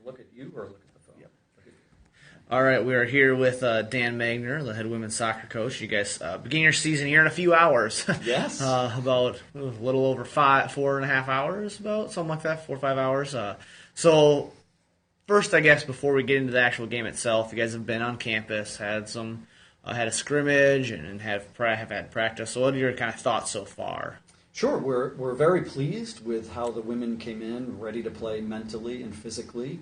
look at you or look at the phone? Yep. All right, we are here with Dan Magner, the head women's soccer coach. You guys begin your season here in a few hours. Yes. About a little over 4.5 hours, about something like that, 4 or 5 hours. So first, I guess, before we get into the actual game itself, you guys have been on campus, had a scrimmage, and have had practice. So what are your kind of thoughts so far? Sure. We're very pleased with how the women came in, ready to play mentally and physically.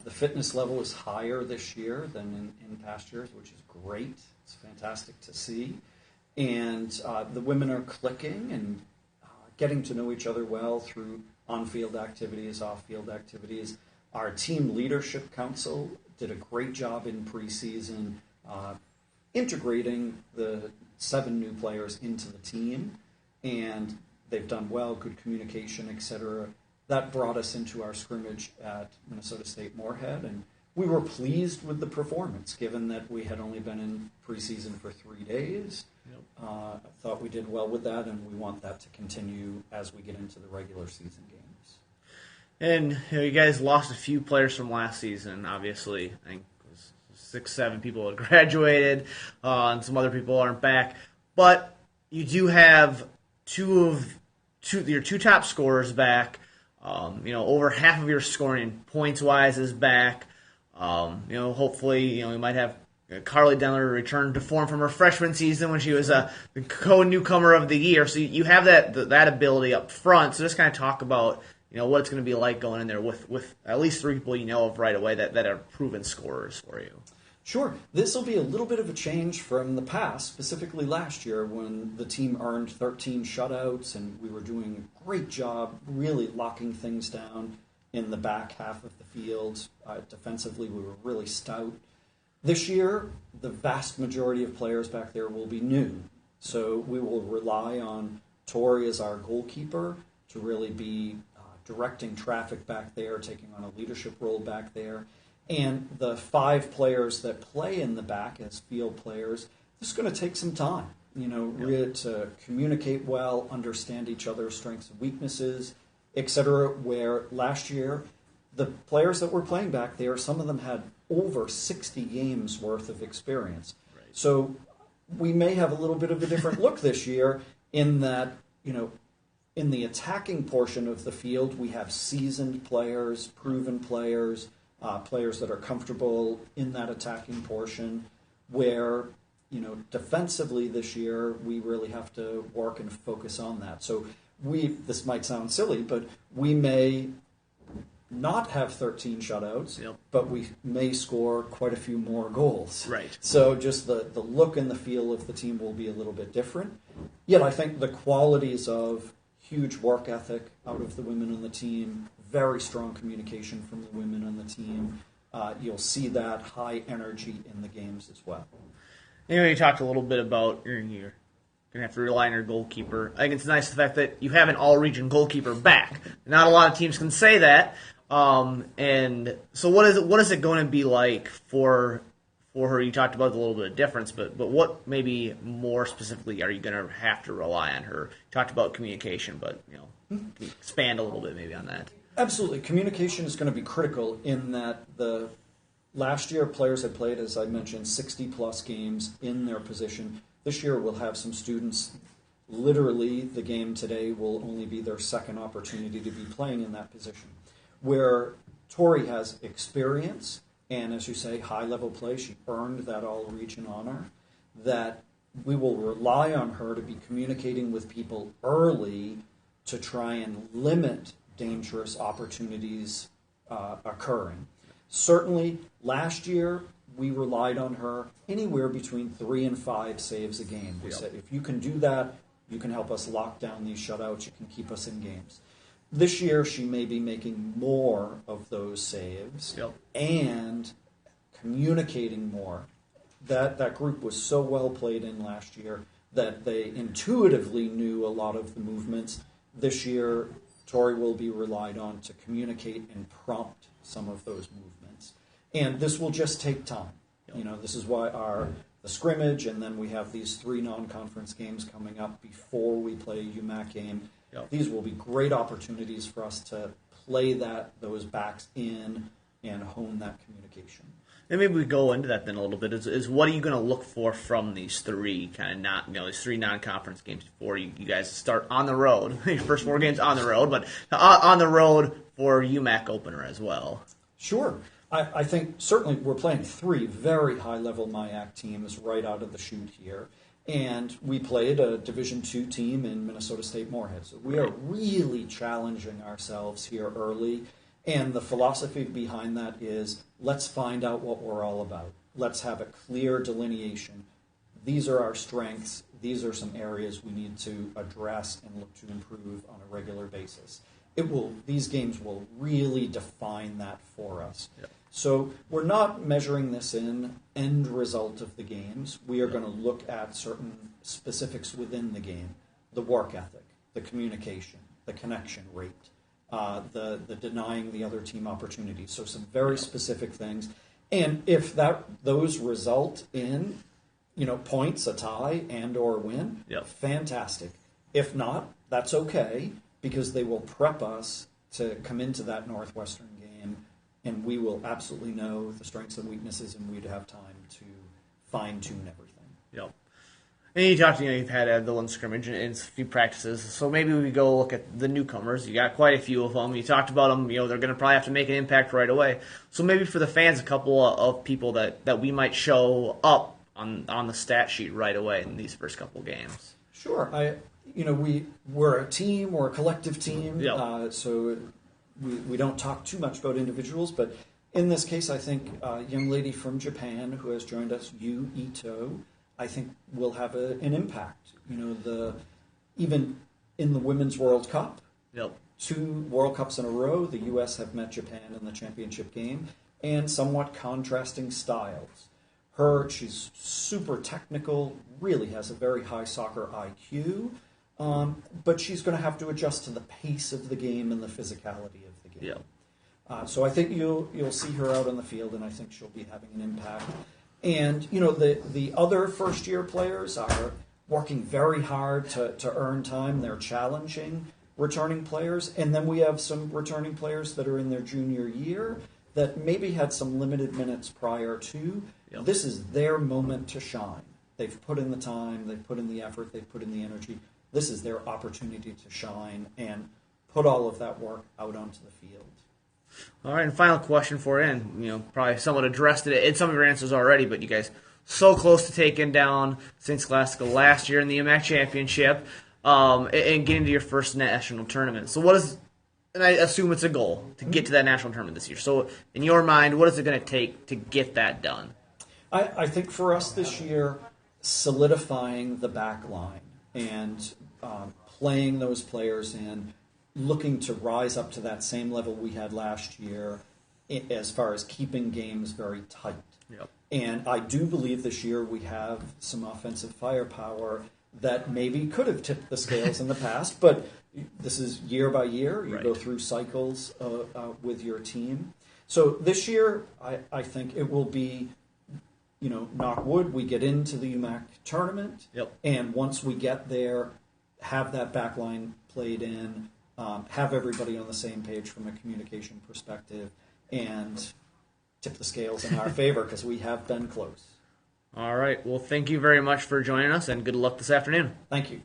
The fitness level is higher this year than in past years, which is great. It's fantastic to see. And the women are clicking and getting to know each other well through on-field activities, off-field activities. Our team leadership council did a great job in preseason integrating the 7 new players into the team, and they've done well, good communication, etc. That brought us into our scrimmage at Minnesota State Moorhead, and we were pleased with the performance, given that we had only been in preseason for 3 days. Yep. I thought we did well with that, and we want that to continue as we get into the regular season games. And you guys lost a few players from last season, obviously. I think it was 6, 7 people had graduated, and some other people aren't back. But you do have your 2 top scorers back. Over half of your scoring points-wise is back. Hopefully, we might have Carly Denler return to form from her freshman season when she was the co-newcomer of the year. So you have that ability up front. So just kind of talk about what it's going to be like going in there with at least 3 people you know of right away that are proven scorers for you. Sure. This will be a little bit of a change from the past, specifically last year when the team earned 13 shutouts and we were doing a great job really locking things down in the back half of the field. Defensively, we were really stout. This year, the vast majority of players back there will be new. So we will rely on Tori as our goalkeeper to really be directing traffic back there, taking on a leadership role back there. And the 5 players that play in the back as field players, this is going to take some time, really to communicate well, understand each other's strengths and weaknesses, etc. Where last year, the players that were playing back there, some of them had over 60 games worth of experience. Right. So we may have a little bit of a different look this year in that, in the attacking portion of the field, we have seasoned players, proven players, players that are comfortable in that attacking portion, where, defensively this year, we really have to work and focus on that. So this might sound silly, but we may not have 13 shutouts, yep, but we may score quite a few more goals. Right. So just the look and the feel of the team will be a little bit different. Yet I think the qualities of huge work ethic out of the women on the team, very strong communication from the women on the team. You'll see that high energy in the games as well. You talked a little bit about you're going to have to rely on your goalkeeper. I think it's nice the fact that you have an all-region goalkeeper back. Not a lot of teams can say that. And so what is it going to be like for her? You talked about a little bit of difference, but what maybe more specifically are you going to have to rely on her? You talked about communication, but can you expand a little bit maybe on that? Absolutely. Communication is going to be critical in that the last year players had played, as I mentioned, 60-plus games in their position. This year we'll have some students, literally the game today will only be their second opportunity to be playing in that position. Where Tori has experience and, as you say, high-level play, she earned that all-region honor, that we will rely on her to be communicating with people early to try and limit dangerous opportunities occurring. Certainly, last year, we relied on her anywhere between 3 and 5 saves a game. We said, if you can do that, you can help us lock down these shutouts, you can keep us in games. This year, she may be making more of those saves and communicating more. That group was so well played in last year that they intuitively knew a lot of the movements. This year, Tori will be relied on to communicate and prompt some of those movements. And this will just take time. This is why the scrimmage, and then we have these 3 non-conference games coming up before we play a UMAC game. These will be great opportunities for us to play those backs in and hone that communication. And maybe we go into that then a little bit. Is what are you going to look for from these three these three non-conference games before you guys start on the road? Your first 4 games on the road, but on the road for UMAC opener as well. Sure. I think certainly we're playing 3 very high-level MIAC teams right out of the chute here. And we played a Division II team in Minnesota State Moorhead. So we are really challenging ourselves here early. And the philosophy behind that is, let's find out what we're all about. Let's have a clear delineation. These are our strengths. These are some areas we need to address and look to improve on a regular basis. These games will really define that for us. Yep. So we're not measuring this in end result of the games. We are going to look at certain specifics within the game, the work ethic, the communication, the connection rate, the denying the other team opportunities. So some very specific things. And if those result in points, a tie, and or win, fantastic. If not, that's okay, because they will prep us to come into that Northwestern game, and we will absolutely know the strengths and weaknesses, and we'd have time to fine-tune everything. Yep. And you talked, you've had the one scrimmage and a few practices, so maybe we go look at the newcomers. You got quite a few of them. You talked about them. They're going to probably have to make an impact right away. So maybe for the fans, a couple of people that we might show up on the stat sheet right away in these first couple games. Sure. We're a team. We're a collective team. Yep. So we don't talk too much about individuals, but in this case, I think a young lady from Japan who has joined us, Yu Ito, I think will have an impact. Even in the Women's World Cup, 2 World Cups in a row, the U.S. have met Japan in the championship game, and somewhat contrasting styles. She's super technical, really has a very high soccer IQ, but she's going to have to adjust to the pace of the game and the physicality of the game. So I think you'll see her out on the field, and I think she'll be having an impact. And, the other first-year players are working very hard to earn time. They're challenging returning players. And then we have some returning players that are in their junior year that maybe had some limited minutes prior to. This is their moment to shine. They've put in the time, they've put in the effort, they've put in the energy. This is their opportunity to shine and put all of that work out onto the field. All right, and final question for you, and probably somewhat addressed it in some of your answers already, but you guys so close to taking down St. Scholastica last year in the UMAC championship and getting to your first national tournament. So and I assume it's a goal to get to that national tournament this year. So in your mind, what is it going to take to get that done? I think for us this year, solidifying the back line and playing those players in, looking to rise up to that same level we had last year as far as keeping games very tight. And I do believe this year we have some offensive firepower that maybe could have tipped the scales in the past, but this is year by year. You go through cycles with your team. So this year, I think it will be, knock wood, we get into the UMAC tournament, and once we get there, have that back line played in, have everybody on the same page from a communication perspective, and tip the scales in our favor because we have been close. All right. Well, thank you very much for joining us, and good luck this afternoon. Thank you.